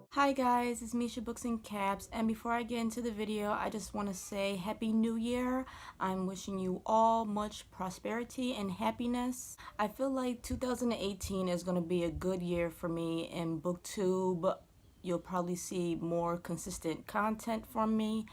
Hi guys, it's Misha Books and Caps, and before I get into the video, I just want to say Happy New Year. I'm wishing you all much prosperity and happiness. I feel like 2018 is going to be a good year for me in BookTube. You'll probably see more consistent content from me,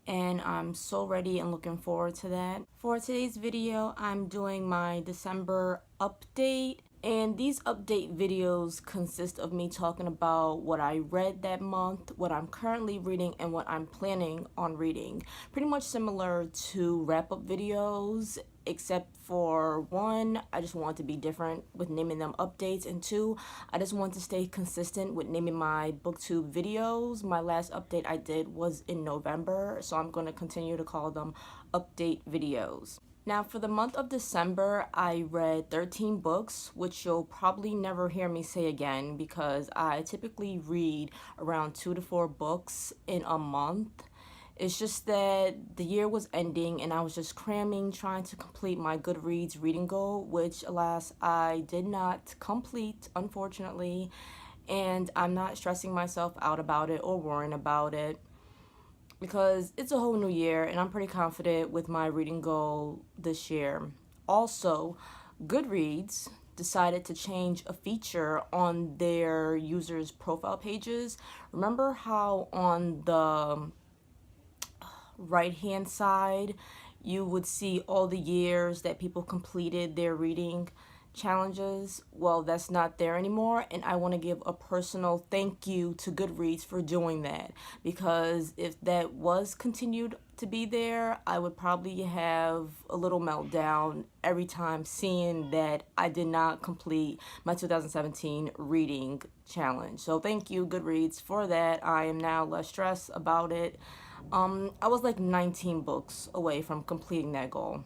and I'm so ready and looking forward to that. For today's video, I'm doing my December update. And these update videos consist of me talking about what I read that month, what I'm currently reading, and what I'm planning on reading. Pretty much similar to wrap-up videos, except for one, I just want to be different with naming them updates, and two, I just want to stay consistent with naming my BookTube videos. My last update I did was in November, so I'm going to continue to call them update videos. Now, for the month of December, I read 13 books, which you'll probably never hear me say again because I typically read around 2 to 4 books in a month. It's just that the year was ending and I was just cramming, trying to complete my Goodreads reading goal, which, alas, I did not complete, unfortunately, and I'm not stressing myself out about it or worrying about it, because it's a whole new year and I'm pretty confident with my reading goal this year. Also, Goodreads decided to change a feature on their users' profile pages. Remember how on the right-hand side you would see all the years that people completed their reading challenges? Well, that's not there anymore, and I want to give a personal thank you to Goodreads for doing that, because if that was continued to be there, I would probably have a little meltdown every time seeing that I did not complete my 2017 reading challenge. So thank you, Goodreads, for that. I am now less stressed about it. I was like 19 books away from completing that goal.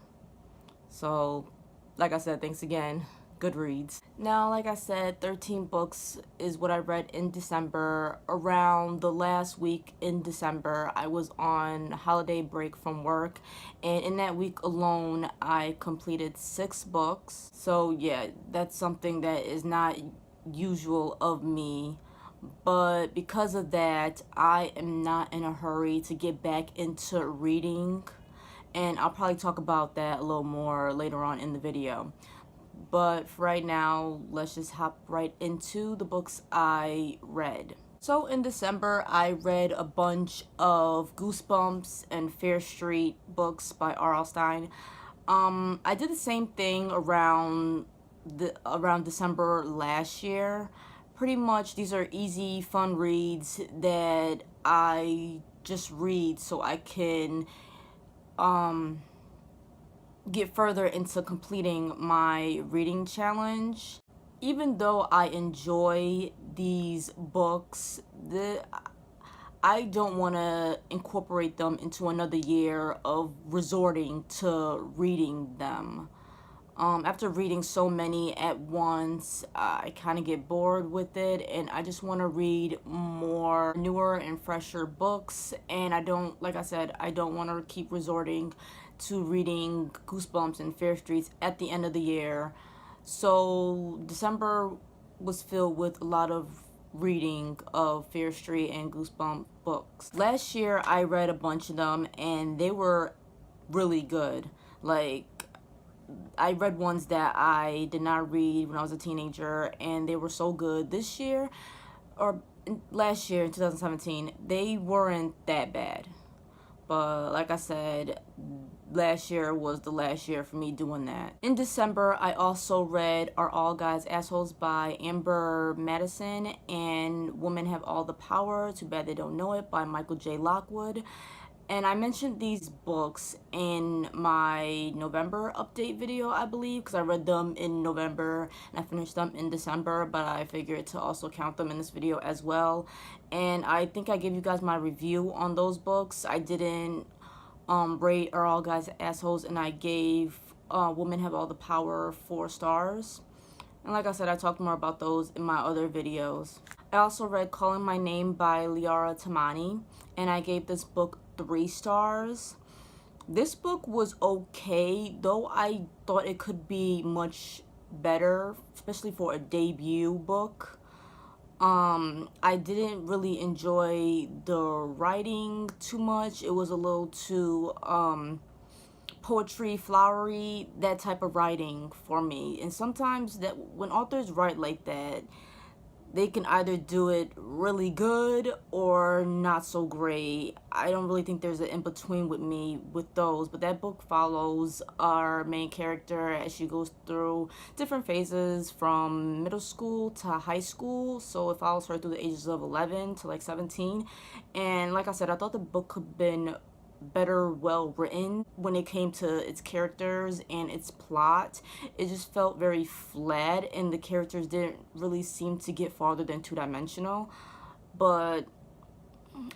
So, like I said, thanks again, Goodreads. Now, like I said, 13 books is what I read in December. Around the last week in December, I was on holiday break from work, and in that week alone, I completed 6 books. So yeah, that's something that is not usual of me. But because of that, I am not in a hurry to get back into reading, and I'll probably talk about that a little more later on in the video. But for right now, let's just hop right into the books I read. So in December, I read a bunch of Goosebumps and Fear Street books by R.L. Stine. I did the same thing around December last year. Pretty much these are easy, fun reads that I just read so I can get further into completing my reading challenge. Even though I enjoy these books, I don't want to incorporate them into another year of resorting to reading them. After reading so many at once, I kind of get bored with it, and I just want to read more newer and fresher books. And I don't, like I said, I don't want to keep resorting to reading Goosebumps and Fear Streets at the end of the year. So December was filled with a lot of reading of Fear Street and Goosebump books. Last year I read a bunch of them and they were really good. Like, I read ones that I did not read when I was a teenager, and they were so good. This year, or last year in 2017, they weren't that bad. But like I said, last year was the last year for me doing that. In December, I also read Are All Guys Assholes by Amber Madison and Women Have All the Power, Too Bad They Don't Know It by Michael J. Lockwood. And I mentioned these books in my November update video, I believe, because I read them in November and I finished them in December, but I figured to also count them in this video as well. And I think I gave you guys my review on those books. I didn't rate Are All Guys Assholes, and I gave Women Have All the Power 4 stars. And like I said, I talked more about those in my other videos. I also read Calling My Name by Liara Tamani, and I gave this book 3 stars. This book was okay, though I thought it could be much better, especially for a debut book. I didn't really enjoy the writing too much. It was a little too poetry, flowery, that type of writing for me. And sometimes that when authors write like that, they can either do it really good or not so great. I don't really think there's an in-between with me with those, but that book follows our main character as she goes through different phases from middle school to high school. So it follows her through the ages of 11 to like 17. And like I said, I thought the book could have been better well written when it came to its characters and its plot. It just felt very flat, and the characters didn't really seem to get farther than two-dimensional. But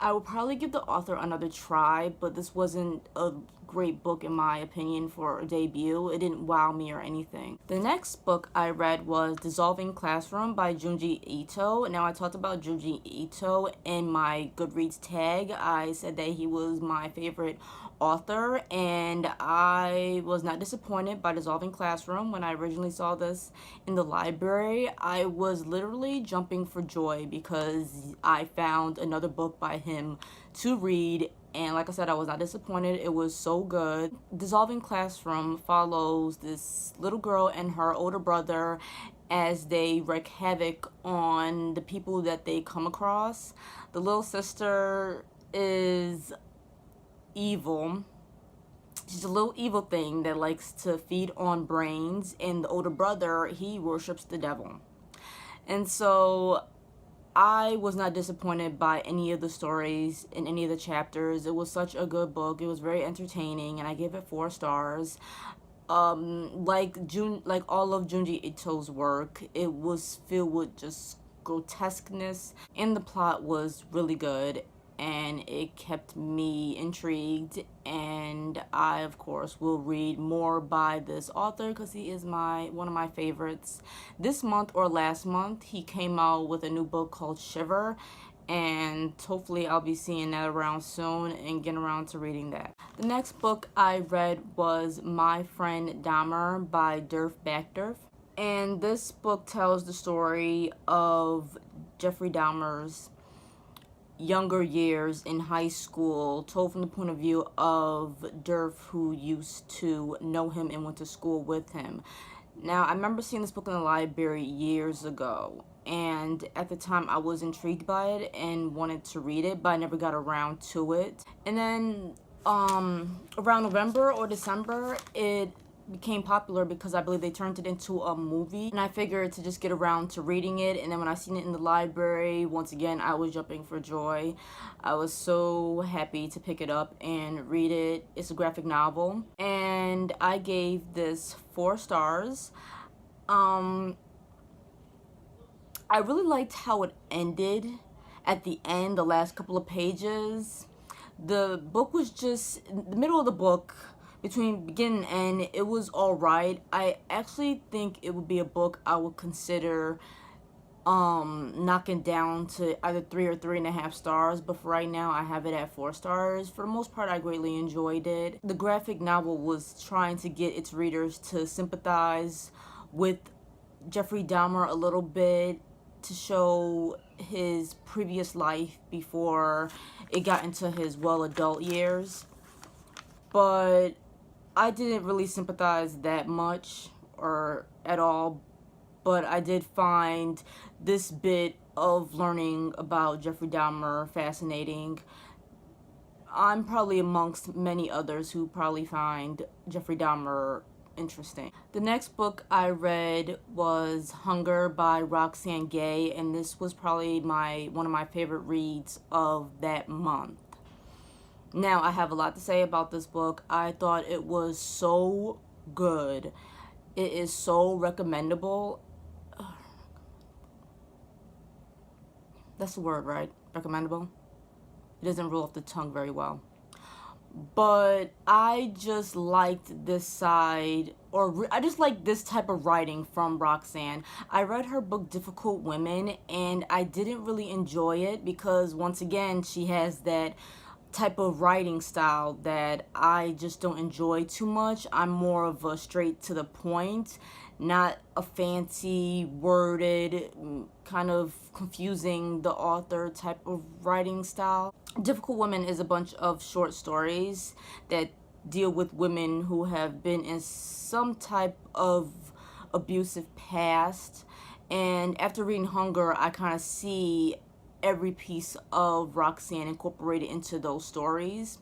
I would probably give the author another try, but this wasn't a great book in my opinion for a debut. It didn't wow me or anything. The next book I read was Dissolving Classroom by Junji Ito. Now, I talked about Junji Ito in my Goodreads tag. I said that he was my favorite author, and I was not disappointed by Dissolving Classroom. When I originally saw this in the library, I was literally jumping for joy because I found another book by him to read. And like I said, I was not disappointed. It was so good. Dissolving Classroom follows this little girl and her older brother as they wreak havoc on the people that they come across. The little sister is evil. She's a little evil thing that likes to feed on brains. And the older brother, he worships the devil. And so I was not disappointed by any of the stories in any of the chapters. It was such a good book. It was very entertaining, and I gave it 4 stars. Like all of Junji Ito's work, it was filled with just grotesqueness, and the plot was really good, and it kept me intrigued. And I, of course, will read more by this author because he is one of my favorites. This month or last month, he came out with a new book called Shiver, and hopefully I'll be seeing that around soon and getting around to reading that. The next book I read was My Friend Dahmer by Durf Backdurf. And this book tells the story of Jeffrey Dahmer's younger years in high school, told from the point of view of Durf, who used to know him and went to school with him. Now, I remember seeing this book in the library years ago, and at the time I was intrigued by it and wanted to read it, but I never got around to it. And then around November or December, it became popular because I believe they turned it into a movie, and I figured to just get around to reading it. And then when I seen it in the library, once again, I was jumping for joy. I was so happy to pick it up and read it. It's a graphic novel, and I gave this 4 stars. I really liked how it ended at the end, the last couple of pages. The book was just, in the middle of the book, between beginning and end, it was alright. I actually think it would be a book I would consider knocking down to either 3 or 3.5 stars, but for right now I have it at 4 stars. For the most part, I greatly enjoyed it. The graphic novel was trying to get its readers to sympathize with Jeffrey Dahmer a little bit, to show his previous life before it got into his adult years. But I didn't really sympathize that much or at all, but I did find this bit of learning about Jeffrey Dahmer fascinating. I'm probably amongst many others who probably find Jeffrey Dahmer interesting. The next book I read was Hunger by Roxane Gay, and this was probably one of my favorite reads of that month. Now, I have a lot to say about this book. I thought it was so good. It is so recommendable. That's the word, right? Recommendable? It doesn't roll off the tongue very well. But I just liked this side, I just like this type of writing from Roxane. I read her book Difficult Women, and I didn't really enjoy it because, once again, she has that type of writing style that I just don't enjoy too much. I'm more of a straight to the point. not a fancy worded, kind of confusing the author type of writing style. Difficult Women is a bunch of short stories that deal with women who have been in some type of abusive past. And after reading Hunger, I kind of see every piece of Roxanne incorporated into those stories.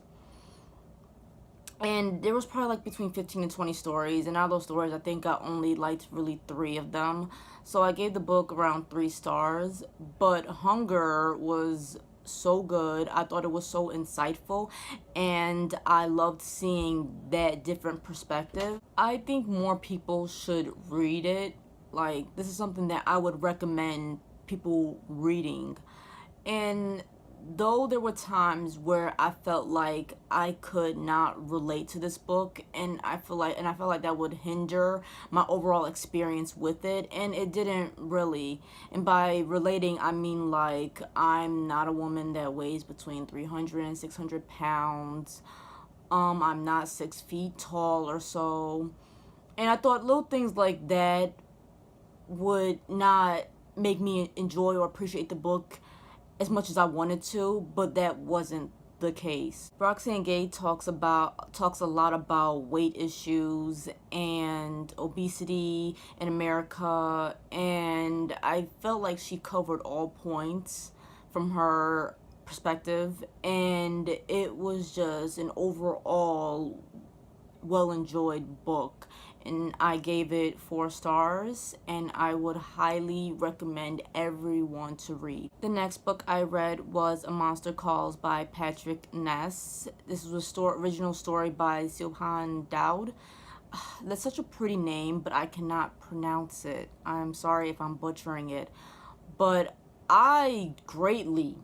And there was probably like between 15 and 20 stories, and out of those stories I think I only liked really 3 of them. So I gave the book around 3 stars. But Hunger was so good. I thought it was so insightful, and I loved seeing that different perspective. I think more people should read it. Like, this is something that I would recommend people reading. And though there were times where I felt like I could not relate to this book, and I felt like that would hinder my overall experience with it, and it didn't really. And by relating, I mean, like, I'm not a woman that weighs between 300 and 600 pounds. I'm not 6 feet tall or so. And I thought little things like that would not make me enjoy or appreciate the book as much as I wanted to, but that wasn't the case. Roxane Gay talks a lot about weight issues and obesity in America, and I felt like she covered all points from her perspective, and it was just an overall well-enjoyed book. And I gave it 4 stars, and I would highly recommend everyone to read. The next book I read was A Monster Calls by Patrick Ness. This was an original story by Siobhan Dowd. That's such a pretty name, but I cannot pronounce it. I'm sorry if I'm butchering it. But I greatly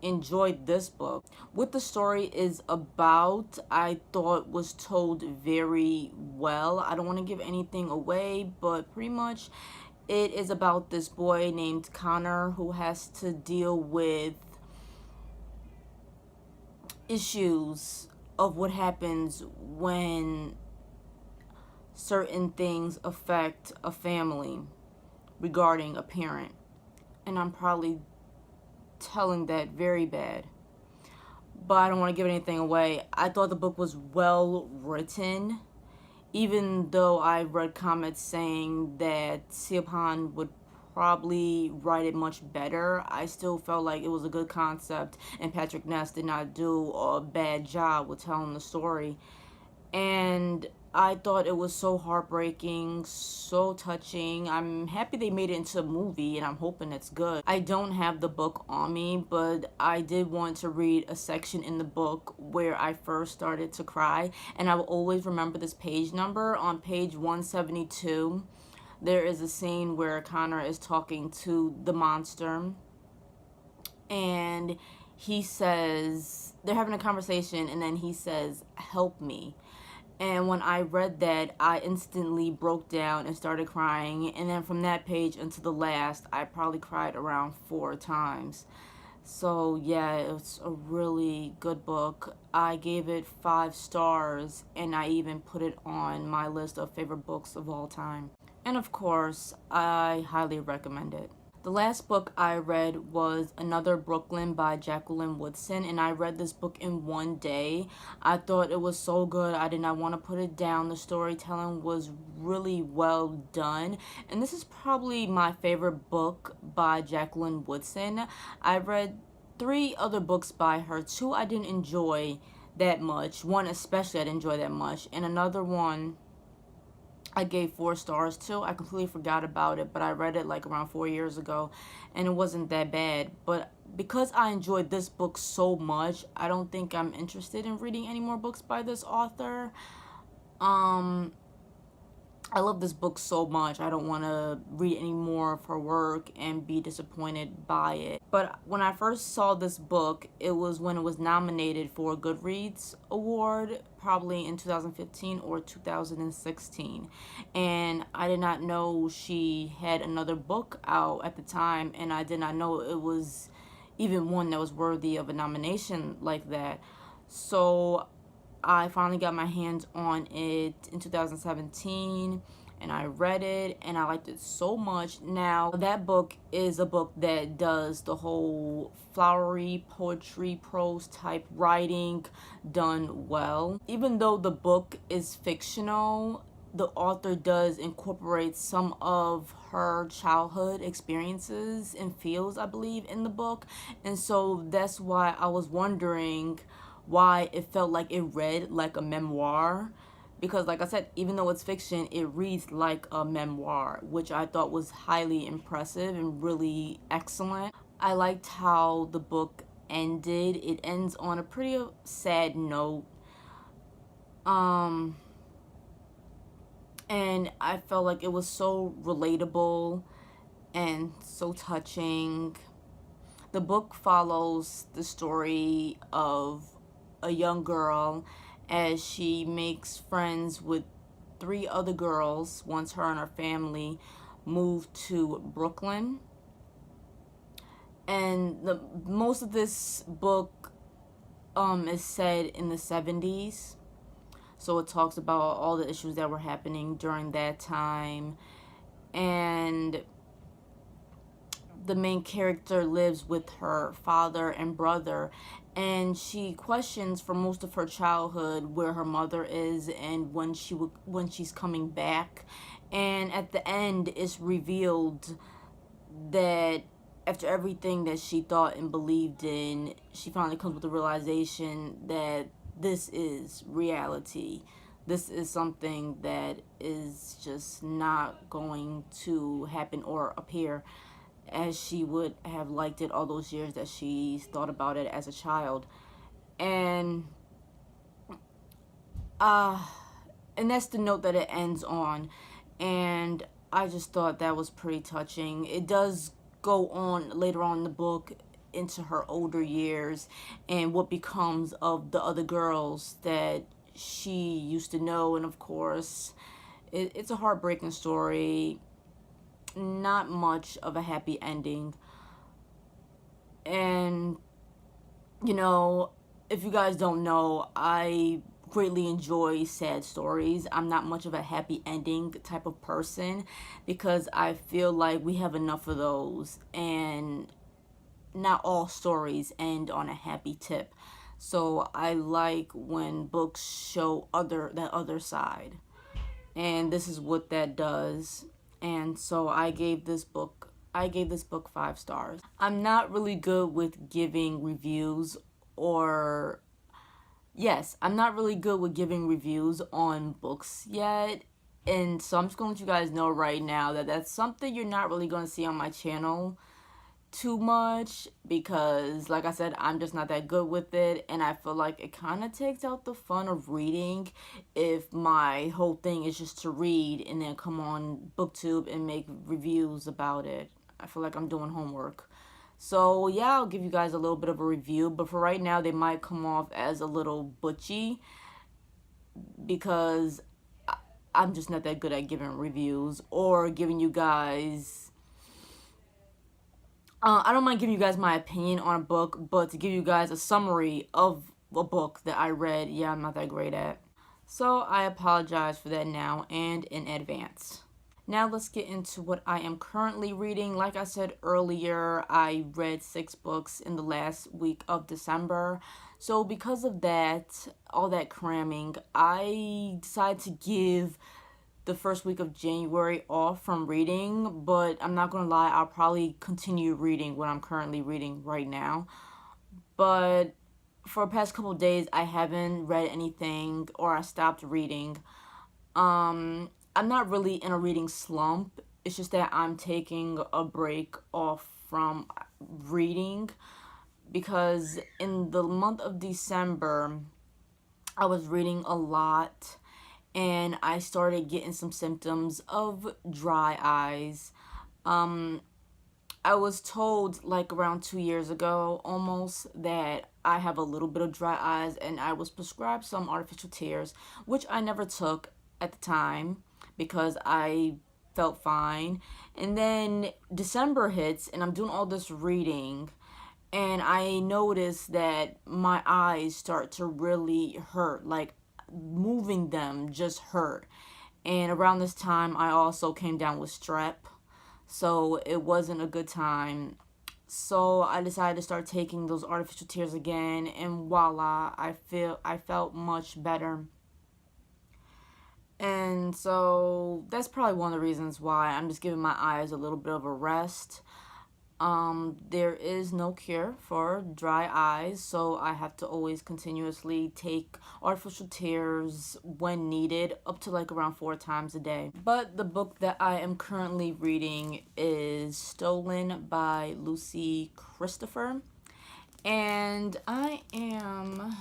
enjoyed this book. What the story is about, I thought was told very well. I don't want to give anything away, but pretty much it is about this boy named Connor who has to deal with issues of what happens when certain things affect a family regarding a parent. And I'm probably telling that very bad, but I don't want to give anything away. I thought the book was well written, even though I read comments saying that Siobhan would probably write it much better. I still felt like it was a good concept, and Patrick Ness did not do a bad job with telling the story. And I thought it was so heartbreaking, so touching. I'm happy they made it into a movie, and I'm hoping it's good. I don't have the book on me, but I did want to read a section in the book where I first started to cry, and I will always remember this page number. On page 172, there is a scene where Connor is talking to the monster, and he says, they're having a conversation, and then he says, "Help me." And when I read that, I instantly broke down and started crying. And then from that page until the last, I probably cried around 4 times. So yeah, it's a really good book. I gave it 5 stars, and I even put it on my list of favorite books of all time. And of course, I highly recommend it. The last book I read was Another Brooklyn by Jacqueline Woodson, and I read this book in 1 day. I thought it was so good. I did not want to put it down. The storytelling was really well done, and this is probably my favorite book by Jacqueline Woodson. I read 3 other books by her. 2 I didn't enjoy that much. 1 especially I didn't enjoy that much, and another one I gave 4 stars to. I completely forgot about it, but I read it like around 4 years ago, and it wasn't that bad. But because I enjoyed this book so much, I don't think I'm interested in reading any more books by this author. I love this book so much. I don't want to read any more of her work and be disappointed by it. But when I first saw this book, it was when it was nominated for a Goodreads award, probably in 2015 or 2016. And I did not know she had another book out at the time, and I did not know it was even one that was worthy of a nomination like that. So I finally got my hands on it in 2017, and I read it and I liked it so much. Now, that book is a book that does the whole flowery poetry, prose type writing done well. Even though the book is fictional, the author does incorporate some of her childhood experiences and feels, I believe, in the book. And so that's why I was wondering why it felt like it read like a memoir. Because, like I said, even though it's fiction, it reads like a memoir, which I thought was highly impressive and really excellent. I liked how the book ended. It ends on a pretty sad note. And I felt like it was so relatable and so touching. The book follows the story of a young girl as she makes friends with 3 other girls once her and her family moved to Brooklyn. And most of this book is said in the 70s. So it talks about all the issues that were happening during that time. And the main character lives with her father and brother. And she questions for most of her childhood where her mother is and when she's coming back. And at the end, it's revealed that after everything that she thought and believed in, she finally comes with the realization that this is reality. This is something that is just not going to happen or appear as she would have liked it all those years that she thought about it as a child. And that's the note that it ends on. And I just thought that was pretty touching. It does go on later on in the book into her older years and what becomes of the other girls that she used to know. And of course, it's a heartbreaking story. Not much of a happy ending. And, you know, if you guys don't know, I greatly enjoy sad stories. I'm not much of a happy ending type of person because I feel like we have enough of those, and not all stories end on a happy tip. So I like when books show that other side, and this is what that does. And so I gave this book 5 stars. I'm not really good with giving reviews or yes, I'm not really good with giving reviews on books yet. And so I'm just going to let you guys know right now that that's something you're not really going to see on my channel too much because, like I said, I'm just not that good with it. And I feel like it kind of takes out the fun of reading if my whole thing is just to read and then come on BookTube and make reviews about it. I feel like I'm doing homework. So yeah, I'll give you guys a little bit of a review, but for right now they might come off as a little butchy because I'm just not that good at giving reviews or giving you guys I don't mind giving you guys my opinion on a book, but to give you guys a summary of a book that I read, yeah, I'm not that great at. So I apologize for that now and in advance. Now let's get into what I am currently reading. Like I said earlier, I read 6 books in the last week of December. So because of that, all that cramming, I decided to give the first week of January off from reading, but I'm not gonna lie, I'll probably continue reading what I'm currently reading right now. But for the past couple of days, I haven't read anything or I stopped reading. I'm not really in a reading slump. It's just that I'm taking a break off from reading because in the month of December, I was reading a lot and I started getting some symptoms of dry eyes. I was told like around 2 years ago almost that I have a little bit of dry eyes, and I was prescribed some artificial tears, which I never took at the time because I felt fine. And then December hits and I'm doing all this reading and I noticed that my eyes start to really hurt, like moving them just hurt. And around this time, I also came down with strep. So it wasn't a good time. So I decided to start taking those artificial tears again, and voila, I felt much better. And so that's probably one of the reasons why I'm just giving my eyes a little bit of a rest. There is no cure for dry eyes, so I have to always continuously take artificial tears when needed, up to like around 4 times a day. But the book that I am currently reading is Stolen by Lucy Christopher, and I am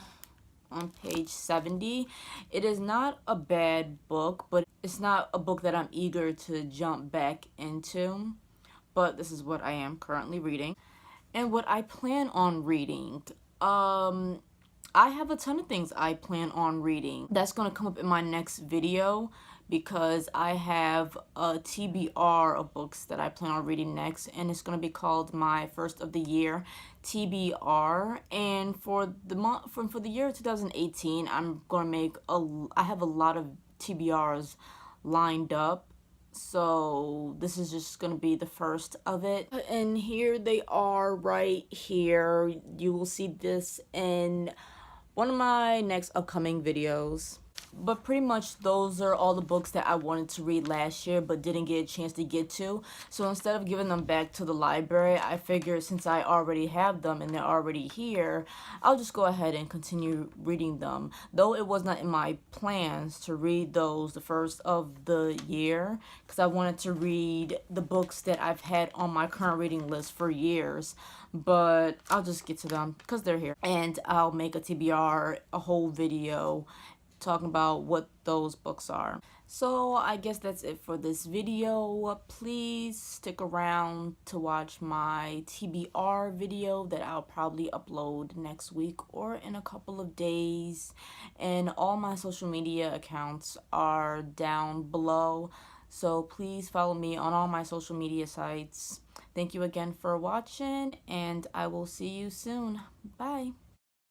on page 70. It is not a bad book, but it's not a book that I'm eager to jump back into. But this is what I am currently reading. And what I plan on reading, I have a ton of things I plan on reading. That's going to come up in my next video because I have a TBR of books that I plan on reading next, and it's going to be called my first of the year TBR. And for the month for the year 2018, I'm going to make I have a lot of TBRs lined up. So this is just going to be the first of it. And here they are right here. You will see this in one of my next upcoming videos. But pretty much those are all the books that I wanted to read last year but didn't get a chance to get to. So instead of giving them back to the library, I figured since I already have them and they're already here, I'll just go ahead and continue reading them. Though it was not in my plans to read those the first of the year, because I wanted to read the books that I've had on my current reading list for years. But I'll just get to them because they're here. And I'll make a TBR, a whole video talking about what those books are. So I guess that's it for this video. Please stick around to watch my TBR video that I'll probably upload next week or in a couple of days. And all my social media accounts are down below, so please follow me on all my social media sites. Thank you again for watching, and I will see you soon. Bye.